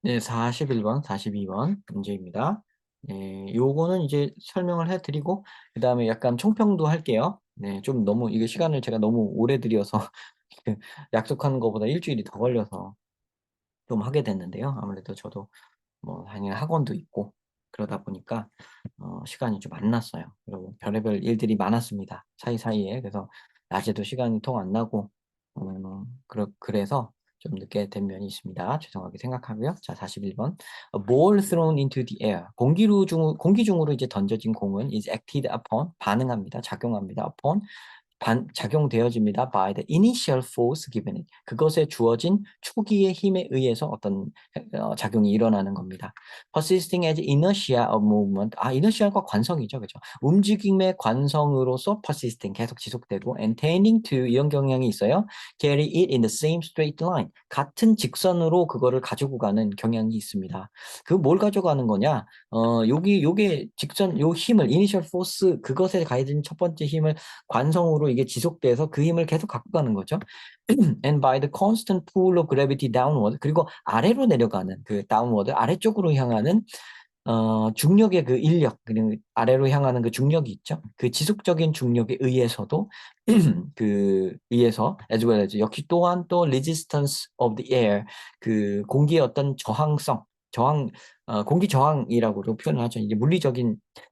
네, 41번, 42번 문제입니다. 네, 요거는 이제 설명을 해드리고, 그 다음에 약간 총평도 할게요. 네, 좀 너무, 이게 시간을 제가 너무 오래 들여서, 약속한 것보다 일주일이 더 걸려서 좀 하게 됐는데요. 아무래도 저도 뭐, 당연히 학원도 있고, 그러다 보니까, 시간이 좀 안 났어요. 그리고 별의별 일들이 많았습니다. 사이사이에. 그래서 낮에도 시간이 통 안 나고, 그래서 좀 늦게 된 면이 있습니다. 죄송하게 생각하고요. 자, 41번. A ball thrown into the air. 공기 중으로 이제 던져진 공은 is acted upon, 반응합니다. 작용합니다. upon, 작용되어집니다. by the initial force given it. 그것에 주어진 초기의 힘에 의해서 어떤 작용이 일어나는 겁니다. persisting as inertia of movement. inertia가 관성이죠. 그죠? 움직임의 관성으로서 persisting, 계속 지속되고 and tending to, 이런 경향이 있어요. carry it in the same straight line. 같은 직선으로 그거를 가지고 가는 경향이 있습니다. 그 뭘 가져가는 거냐? 요게 직선, 요 힘을, initial force, 그것에 가해진 첫 번째 힘을 관성으로 이게 지속돼서 그 힘을 계속 갖고 가는 거죠. And by the constant pull of gravity downward, 그리고 아래로 내려가는 그 downward, 아래쪽으로 향하는 중력의 그 인력, 그리고 아래로 향하는 그 중력이 있죠. 그 지속적인 중력에 의해서도 의해서 as well as, 역시 또한 또 resistance of the air, 그 공기의 어떤 저항성, 공기 저항이라고도 표현을 하죠. 이제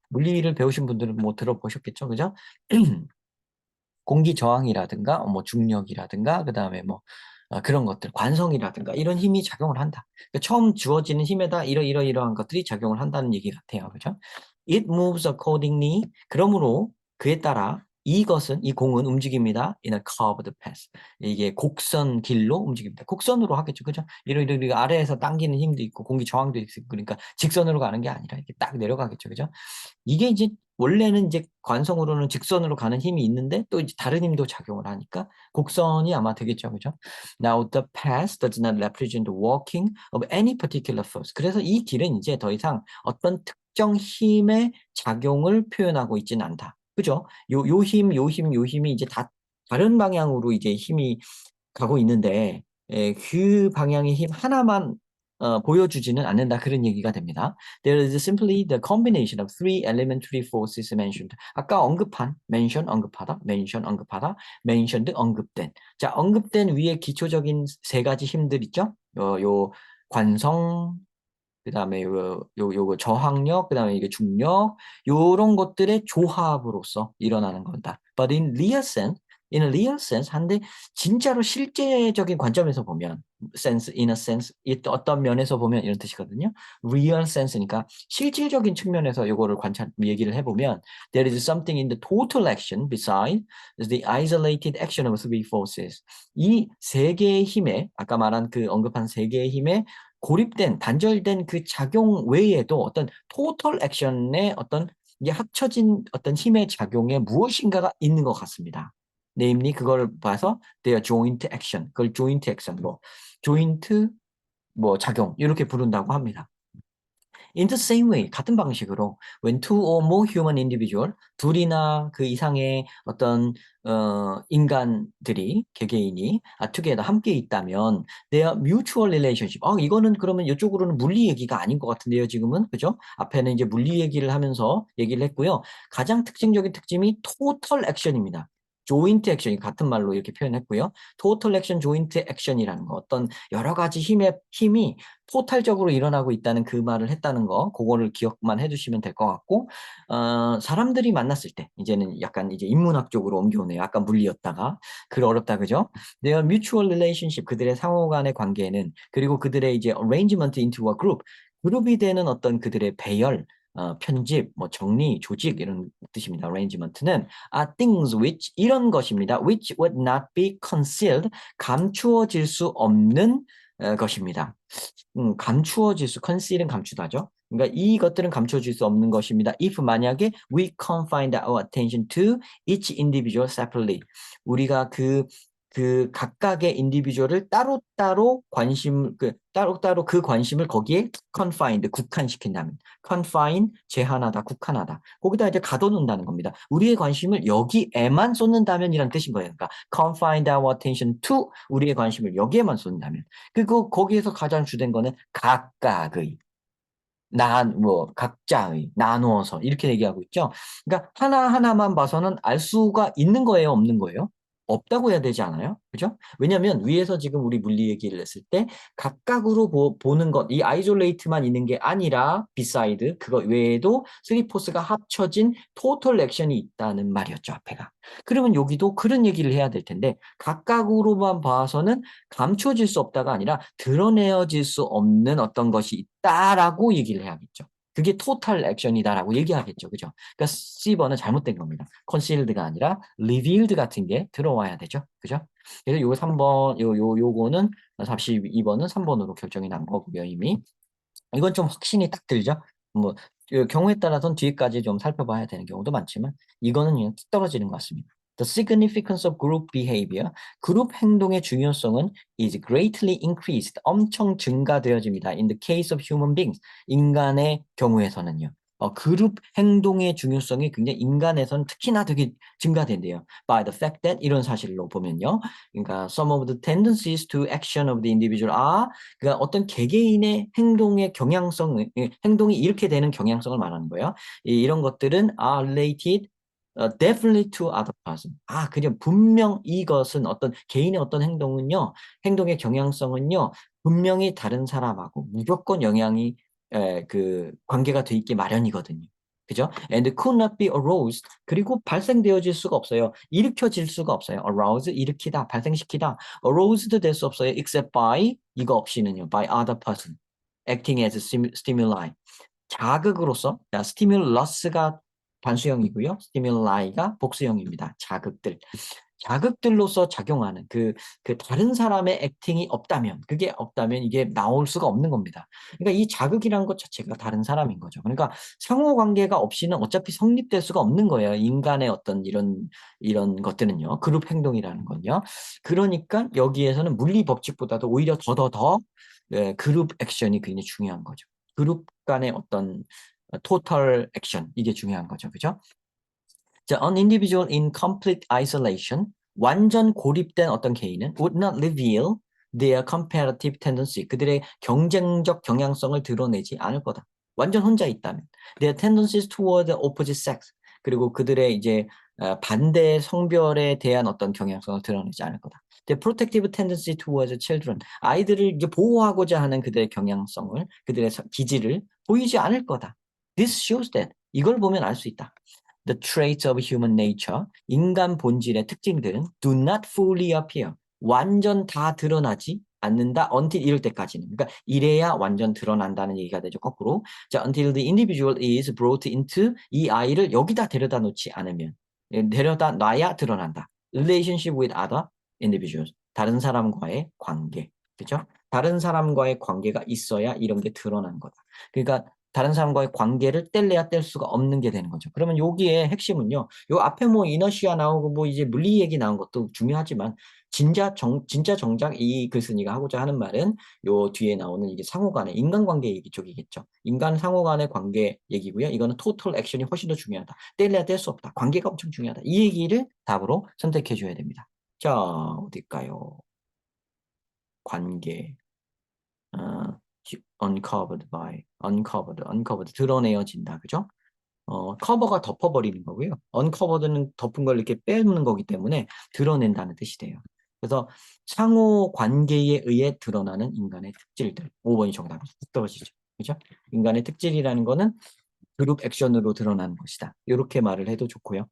물리를 배우신 분들은 뭐 들어보셨겠죠, 그죠? 공기 저항이라든가 뭐 중력이라든가 그다음에 뭐 그런 것들, 관성이라든가 이런 힘이 작용을 한다. 그러니까 처음 주어지는 힘에다 이러이러한 것들이 작용을 한다는 얘기 같아요. 그죠? It moves accordingly. 그러므로 그에 따라 이 공은 움직입니다. In a curved path. 이게 곡선 길로 움직입니다. 곡선으로 하겠죠. 그죠? 이러 아래에서 당기는 힘도 있고 공기 저항도 있고 그러니까 직선으로 가는 게 아니라 이렇게 딱 내려가겠죠. 그죠? 이게 이제 원래는 이제 관성으로는 직선으로 가는 힘이 있는데 또 이제 다른 힘도 작용을 하니까 곡선이 아마 되겠죠. 그죠? Now the path does not represent the working of any particular force. 그래서 이 길은 이제 더 이상 어떤 특정 힘의 작용을 표현하고 있지는 않다. 그죠? 요 힘이 이제 다 다른 방향으로 이제 힘이 가고 있는데 그 방향의 힘 하나만 보여주지는 않는다. 그런 얘기가 됩니다. There is simply the combination of three elementary forces mentioned. 아까 언급한, 언급하다, mentioned, 언급된. 자, 언급된 위에 기초적인 세 가지 힘들 있죠? 요 관성, 그다음에 요거 저항력, 그다음에 이게 중력, 요런 것들의 조합으로서 일어나는 거다. But in a real sense, 한데 진짜로 실제적인 관점에서 보면, in a sense, 어떤 면에서 보면 이런 뜻이거든요. real sense니까 실질적인 측면에서 요거를 얘기를 해보면, there is something in the total action beside the isolated action of three forces. 이 세 개의 힘에, 아까 말한 그 언급한 세 개의 힘에 고립된, 단절된 그 작용 외에도 어떤 토털 액션의 어떤 이게 합쳐진 어떤 힘의 작용에 무엇인가가 있는 것 같습니다. namely 그걸 봐서 their joint action, 그걸 joint action, joint 작용 이렇게 부른다고 합니다. In the same way, 같은 방식으로 when two or more human individual, 둘이나 그 이상의 어떤 인간들이, 개개인이 together 함께 있다면 their mutual relationship. 이거는 그러면 이쪽으로는 물리 얘기가 아닌 것 같은데요, 지금은. 그죠? 앞에는 이제 물리 얘기를 하면서 얘기를 했고요. 가장 특징적인 특징이 total action입니다. 조인트 액션이 같은 말로 이렇게 표현했고요. 토탈 액션, 조인트 액션이라는 거, 어떤 여러 가지 힘이 토탈적으로 일어나고 있다는 그 말을 했다는 거, 그거를 기억만 해주시면 될 것 같고, 사람들이 만났을 때, 이제는 약간 이제 인문학 쪽으로 옮겨오네요. 약간 물리였다가. 글 어렵다, 그죠? Their mutual relationship, 그들의 상호 간의 관계는, 그리고 그들의 이제 arrangement into a group, 그룹이 되는 어떤 그들의 배열, 편집, 정리, 조직 이런 뜻입니다. arrangement는 are things which 이런 것입니다. which would not be concealed 감추어질 수 없는 것입니다. 감추어질 수, conceal은 감추다죠. 그러니까 이것들은 감춰질 수 없는 것입니다. if 만약에 we confine our attention to each individual separately. 우리가 그 각각의 인디비주얼을 따로따로 따로따로 그 관심을 거기에 confined, 국한시킨다면. confine, 제한하다, 국한하다. 거기다 이제 가둬놓는다는 겁니다. 우리의 관심을 여기에만 쏟는다면 이란 뜻인 거예요. 그러니까 confine our attention to, 우리의 관심을 여기에만 쏟는다면. 그리고 거기에서 가장 주된 거는 각각의. 각자의, 나누어서, 이렇게 얘기하고 있죠. 그러니까 하나하나만 봐서는 알 수가 있는 거예요, 없는 거예요? 없다고 해야 되지 않아요? 그죠? 왜냐면 위에서 지금 우리 물리 얘기를 했을 때 각각으로 보는 것, 이 아이솔레이트만 있는 게 아니라 비사이드, 그거 외에도 쓰리포스가 합쳐진 토털 액션이 있다는 말이었죠, 앞에가. 그러면 여기도 그런 얘기를 해야 될 텐데 각각으로만 봐서는 감춰질 수 없다가 아니라 드러내어질 수 없는 어떤 것이 있다라고 얘기를 해야겠죠. 그게 토탈 액션이다라고 얘기하겠죠. 그죠? 그러니까 C번은 잘못된 겁니다. concealed가 아니라 revealed 같은 게 들어와야 되죠. 그죠? 그래서 요 3번, 요거는 42번은 3번으로 결정이 난 거고요, 이미. 이건 좀 확신이 딱 들죠? 뭐, 그 경우에 따라서는 뒤에까지 좀 살펴봐야 되는 경우도 많지만, 이거는 그냥 툭 떨어지는 것 같습니다. The significance of group behavior. 그룹 행동의 중요성은 is greatly increased. 엄청 증가되어집니다. In the case of human beings. 인간의 경우에서는요. 그룹 행동의 중요성이 굉장히 인간에서는 특히나 되게 증가된대요. By the fact that 이런 사실로 보면요. 그러니까 some of the tendencies to action of the individual are 그러니까 어떤 개개인의 행동의 경향성, 행동이 이렇게 되는 경향성을 말하는 거예요. 이런 것들은 are related definitely to other person. 그냥 분명 이것은 어떤 개인의 어떤 행동은요, 행동의 경향성은요, 분명히 다른 사람하고 무조건 영향이 관계가 돼 있기 마련이거든요. 그죠? And could not be aroused. 그리고 발생되어질 수가 없어요. 일으켜질 수가 없어요. arouse, 일으키다, 발생시키다. aroused 될 수 없어요. except by, 이거 없이는요. by other person. acting as stimuli. 자극으로서, stimulus가 단수형이고요. stimuli,가 복수형입니다. 자극들. 자극들로서 작용하는 그 다른 사람의 액팅이 없다면, 그게 없다면 이게 나올 수가 없는 겁니다. 그러니까 이 자극이라는 것 자체가 다른 사람인 거죠. 그러니까 상호 관계가 없이는 어차피 성립될 수가 없는 거예요. 인간의 어떤 이런 것들은요. 그룹 행동이라는 건요. 그러니까 여기에서는 물리 법칙보다도 오히려 더 그룹 액션이 굉장히 중요한 거죠. 그룹 간의 어떤 토탈 액션, 이게 중요한 거죠. 그죠? 자, an individual in complete isolation, 완전 고립된 어떤 개인은 would not reveal their comparative tendency, 그들의 경쟁적 경향성을 드러내지 않을 거다. 완전 혼자 있다면. Their tendencies toward the opposite sex, 그리고 그들의 이제 반대 성별에 대한 어떤 경향성을 드러내지 않을 거다. The protective tendency towards children, 아이들을 이제 보호하고자 하는 그들의 경향성을, 그들의 기질을 보이지 않을 거다. This shows that, 이걸 보면 알 수 있다. The traits of human nature, 인간 본질의 특징들은 do not fully appear, 완전 다 드러나지 않는다 until 이럴 때까지는. 그러니까 이래야 완전 드러난다는 얘기가 되죠. 거꾸로. 자, until the individual is brought into, 이 아이를 여기다 데려다 놓지 않으면, 데려다 놔야 드러난다. relationship with other individuals, 다른 사람과의 관계. 그죠? 다른 사람과의 관계가 있어야 이런 게 드러난 거다. 그러니까 다른 사람과의 관계를 뗄래야 뗄 수가 없는 게 되는 거죠. 그러면 여기에 핵심은요. 요 앞에 뭐 이너시아 나오고 뭐 이제 물리 얘기 나온 것도 중요하지만 진짜 정작 이 글쓴이가 하고자 하는 말은 요 뒤에 나오는 이게 상호간의 인간관계 얘기 쪽이겠죠. 인간 상호간의 관계 얘기고요. 이거는 토탈 액션이 훨씬 더 중요하다. 뗄래야 뗄 수 없다. 관계가 엄청 중요하다. 이 얘기를 답으로 선택해 줘야 됩니다. 자, 어딜까요? 관계. 어, uncovered, 드러내어진다, 그죠? 커버가 덮어버리는 거고요. uncovered는 덮은 걸 이렇게 빼놓는 거기 때문에 드러낸다는 뜻이 돼요. 그래서 상호 관계에 의해 드러나는 인간의 특질들. 5번이 정답이 뚝 떨어지죠. 그죠? 인간의 특질이라는 거는 그룹 액션으로 드러나는 것이다. 이렇게 말을 해도 좋고요.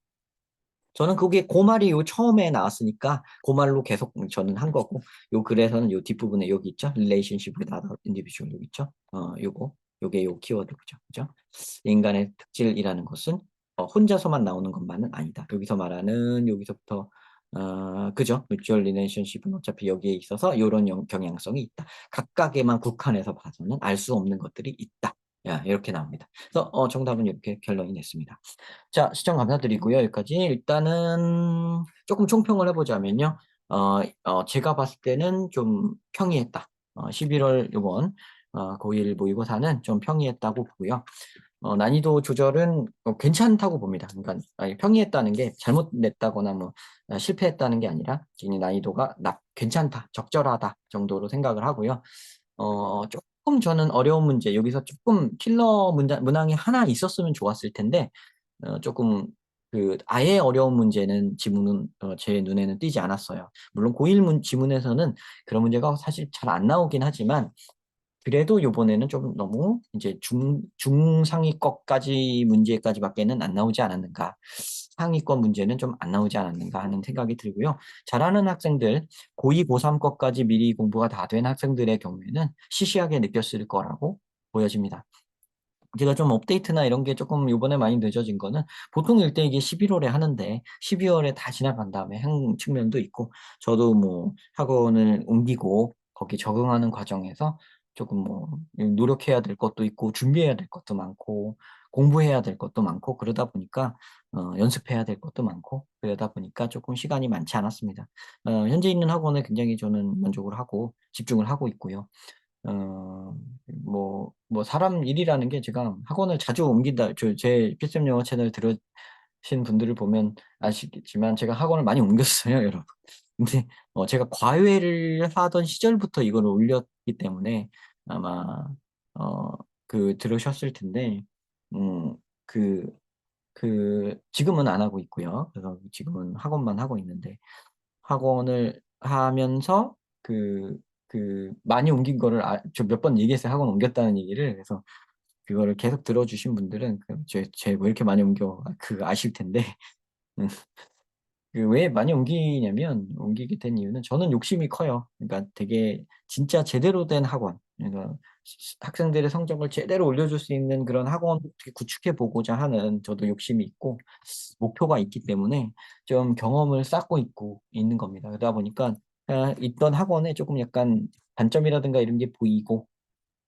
저는 그게 그 말이 요 처음에 나왔으니까 그 말로 계속 저는 한 거고 요 글에서는 요 뒷부분에 여기 있죠. relationship with other individual 여기 있죠. 요게 요 키워드죠. 그죠? 인간의 특질이라는 것은 혼자서만 나오는 것만은 아니다. 여기서 말하는 여기서부터 그죠? mutual relationship은 어차피 여기에 있어서 이런 경향성이 있다. 각각에만 국한해서 봐서는 알 수 없는 것들이 있다. 야, 이렇게 나옵니다. 그래서 정답은 이렇게 결론이 냈습니다. 자, 시청 감사드리고요. 여기까지 일단은 조금 총평을 해보자면요. 제가 봤을 때는 좀 평이했다. 11월 요번 고1 모의고사는 좀 평이했다고 보고요. 난이도 조절은 괜찮다고 봅니다. 그러니까 아니, 평이했다는 게 잘못 냈다거나 뭐 실패했다는 게 아니라 그냥 난이도가 괜찮다, 적절하다 정도로 생각을 하고요. 조금 저는 어려운 문제, 여기서 조금 킬러 문항이 하나 있었으면 좋았을 텐데, 조금 아예 어려운 문제는 지문은 제 눈에는 띄지 않았어요. 물론 고1 지문에서는 그런 문제가 사실 잘 안 나오긴 하지만, 그래도 요번에는 좀 너무 이제 중상위권까지 문제까지밖에는 안 나오지 않았는가. 상위권 문제는 좀 안 나오지 않았는가 하는 생각이 들고요. 잘하는 학생들, 고2, 고3 것까지 미리 공부가 다 된 학생들의 경우에는 시시하게 느꼈을 거라고 보여집니다. 제가 좀 업데이트나 이런 게 조금 이번에 많이 늦어진 거는 보통 일때 이게 11월에 하는데 12월에 다 지나간 다음에 한 측면도 있고 저도 뭐 학원을 옮기고 거기 적응하는 과정에서 조금 뭐 노력해야 될 것도 있고 준비해야 될 것도 많고 공부해야 될 것도 많고 그러다 보니까 연습해야 될 것도 많고 그러다 보니까 조금 시간이 많지 않았습니다. 현재 있는 학원에 굉장히 저는 만족을 하고 집중을 하고 있고요. 어 사람 일이라는 게 제가 학원을 자주 옮긴다 제 필름 영어 채널 들으신 분들을 보면 아시겠지만 제가 학원을 많이 옮겼어요, 여러분. 근데 제가 과외를 하던 시절부터 이걸 올렸기 때문에 아마 어 들으셨을 텐데 음 그 지금은 안 하고 있고요. 그래서 지금은 학원만 하고 있는데 학원을 하면서 많이 옮긴 거를 저 몇 번 얘기했어요. 학원 옮겼다는 얘기를. 그래서 그거를 계속 들어주신 분들은 쟤 왜 이렇게 많이 옮겨? 아실 텐데. 음. 왜 많이 옮기게 된 이유는 저는 욕심이 커요. 그러니까 되게 진짜 제대로 된 학원, 그러니까 학생들의 성적을 제대로 올려줄 수 있는 그런 학원 어떻게 구축해 보고자 하는 저도 욕심이 있고 목표가 있기 때문에 좀 경험을 쌓고 있는 겁니다. 그러다 보니까 있던 학원에 조금 약간 단점이라든가 이런 게 보이고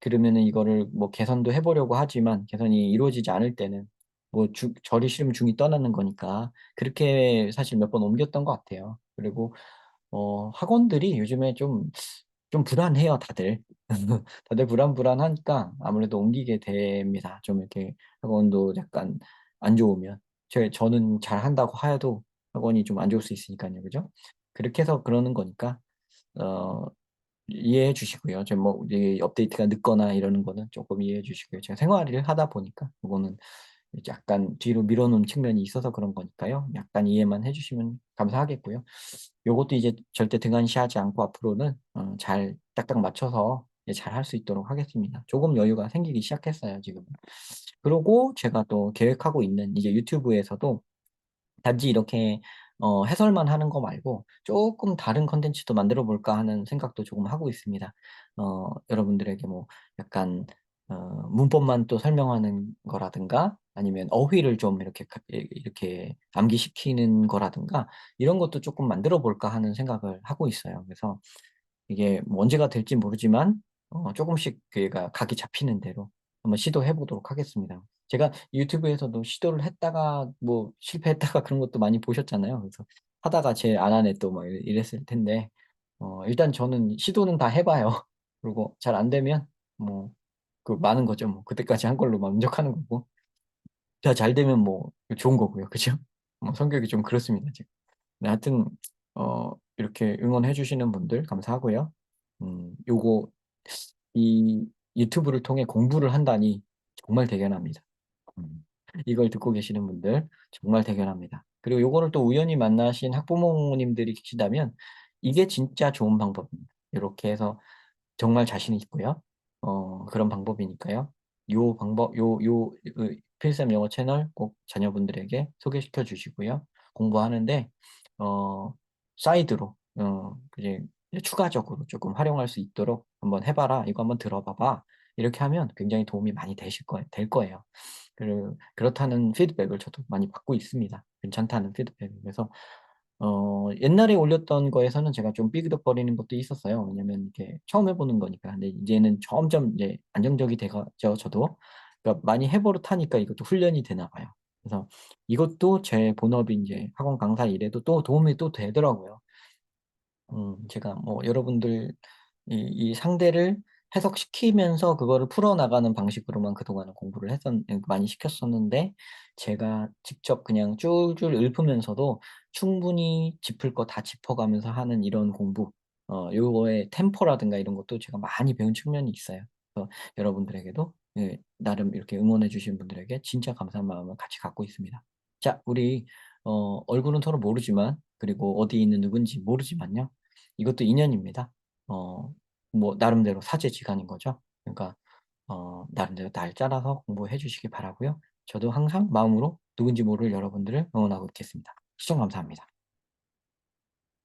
그러면은 이거를 뭐 개선도 해 보려고 하지만 개선이 이루어지지 않을 때는 뭐 절이 싫으면 중이 떠나는 거니까 그렇게 사실 몇 번 옮겼던 것 같아요. 그리고 학원들이 요즘에 좀 불안해요, 다들. 다들 불안하니까 아무래도 옮기게 됩니다. 좀 이렇게 학원도 약간 안 좋으면. 저는 잘한다고 해도 학원이 좀 안 좋을 수 있으니까요. 그죠? 그렇게 해서 그러는 거니까 어 이해해 주시고요. 뭐 이게 업데이트가 늦거나 이러는 거는 조금 이해해 주시고요. 제가 생활을 하다 보니까 그거는 약간 뒤로 미뤄 놓은 측면이 있어서 그런 거니까요. 약간 이해만 해 주시면 감사하겠고요. 요것도 이제 절대 등한시하지 않고 앞으로는 잘 딱딱 맞춰서 잘할 수 있도록 하겠습니다. 조금 여유가 생기기 시작했어요, 지금. 그러고 제가 또 계획하고 있는 이제 유튜브에서도 단지 이렇게 해설만 하는 거 말고 조금 다른 콘텐츠도 만들어 볼까 하는 생각도 조금 하고 있습니다. 여러분들에게 뭐 약간 문법만 또 설명하는 거라든가 아니면 어휘를 좀 이렇게 암기시키는 거라든가 이런 것도 조금 만들어 볼까 하는 생각을 하고 있어요. 그래서 이게 뭐 언제가 될진 모르지만 조금씩 그가 각이 잡히는 대로 한번 시도해 보도록 하겠습니다. 제가 유튜브에서도 시도를 했다가 뭐 실패했다가 그런 것도 많이 보셨잖아요. 그래서 하다가 제 안 하네 또 막 이랬을 텐데 일단 저는 시도는 다 해 봐요. 그리고 잘 안 되면 뭐 많은 거죠 뭐. 그때까지 한 걸로 만족하는 거고. 잘 되면 뭐 좋은 거고요. 그죠? 성격이 좀 그렇습니다 지금. 네 하여튼 이렇게 응원해 주시는 분들 감사하고요. 요거 이 유튜브를 통해 공부를 한다니 정말 대견합니다. 음. 이걸 듣고 계시는 분들 정말 대견합니다. 그리고 요거를 또 우연히 만나신 학부모님들이 계시다면 이게 진짜 좋은 방법입니다. 요렇게 해서 정말 자신 있고요. 그런 방법이니까요. 요 방법 필쌤 영어 채널 꼭 자녀분들에게 소개시켜 주시고요. 공부하는데 어 사이드로 이제 추가적으로 조금 활용할 수 있도록 "한번 해 봐라. 이거 한번 들어 봐봐." 이렇게 하면 굉장히 도움이 많이 될 거예요. 그렇다는 피드백을 저도 많이 받고 있습니다. 괜찮다는 피드백을. 그래서 옛날에 올렸던 거에서는 제가 좀 삐그덕거리는 것도 있었어요. 왜냐면 이렇게 처음 해 보는 거니까. 근데 이제는 점점 이제 안정적이 돼 가죠 저도. 그러니까 많이 해 버릇하니까 이것도 훈련이 되나 봐요. 그래서 이것도 제 본업인 이제 학원 강사 일에도 또 도움이 또 되더라고요. 제가 뭐 여러분들 이 상대를 해석시키면서 그거를 풀어나가는 방식으로만 그동안은 공부를 많이 시켰었는데, 제가 직접 그냥 줄줄 읊으면서도 충분히 짚을 거 다 짚어가면서 하는 이런 공부, 요거의 템포라든가 이런 것도 제가 많이 배운 측면이 있어요. 그래서 여러분들에게도, 예, 나름 이렇게 응원해 주신 분들에게 진짜 감사한 마음을 같이 갖고 있습니다. 자, 우리 얼굴은 서로 모르지만, 그리고 어디에 있는 누군지 모르지만요, 이것도 인연입니다. 어 뭐 나름대로 사제지간인 거죠. 그러니까 나름대로 날 짜라서 공부해 주시기 바라고요. 저도 항상 마음으로 누군지 모를 여러분들을 응원하고 있겠습니다. 시청 감사합니다.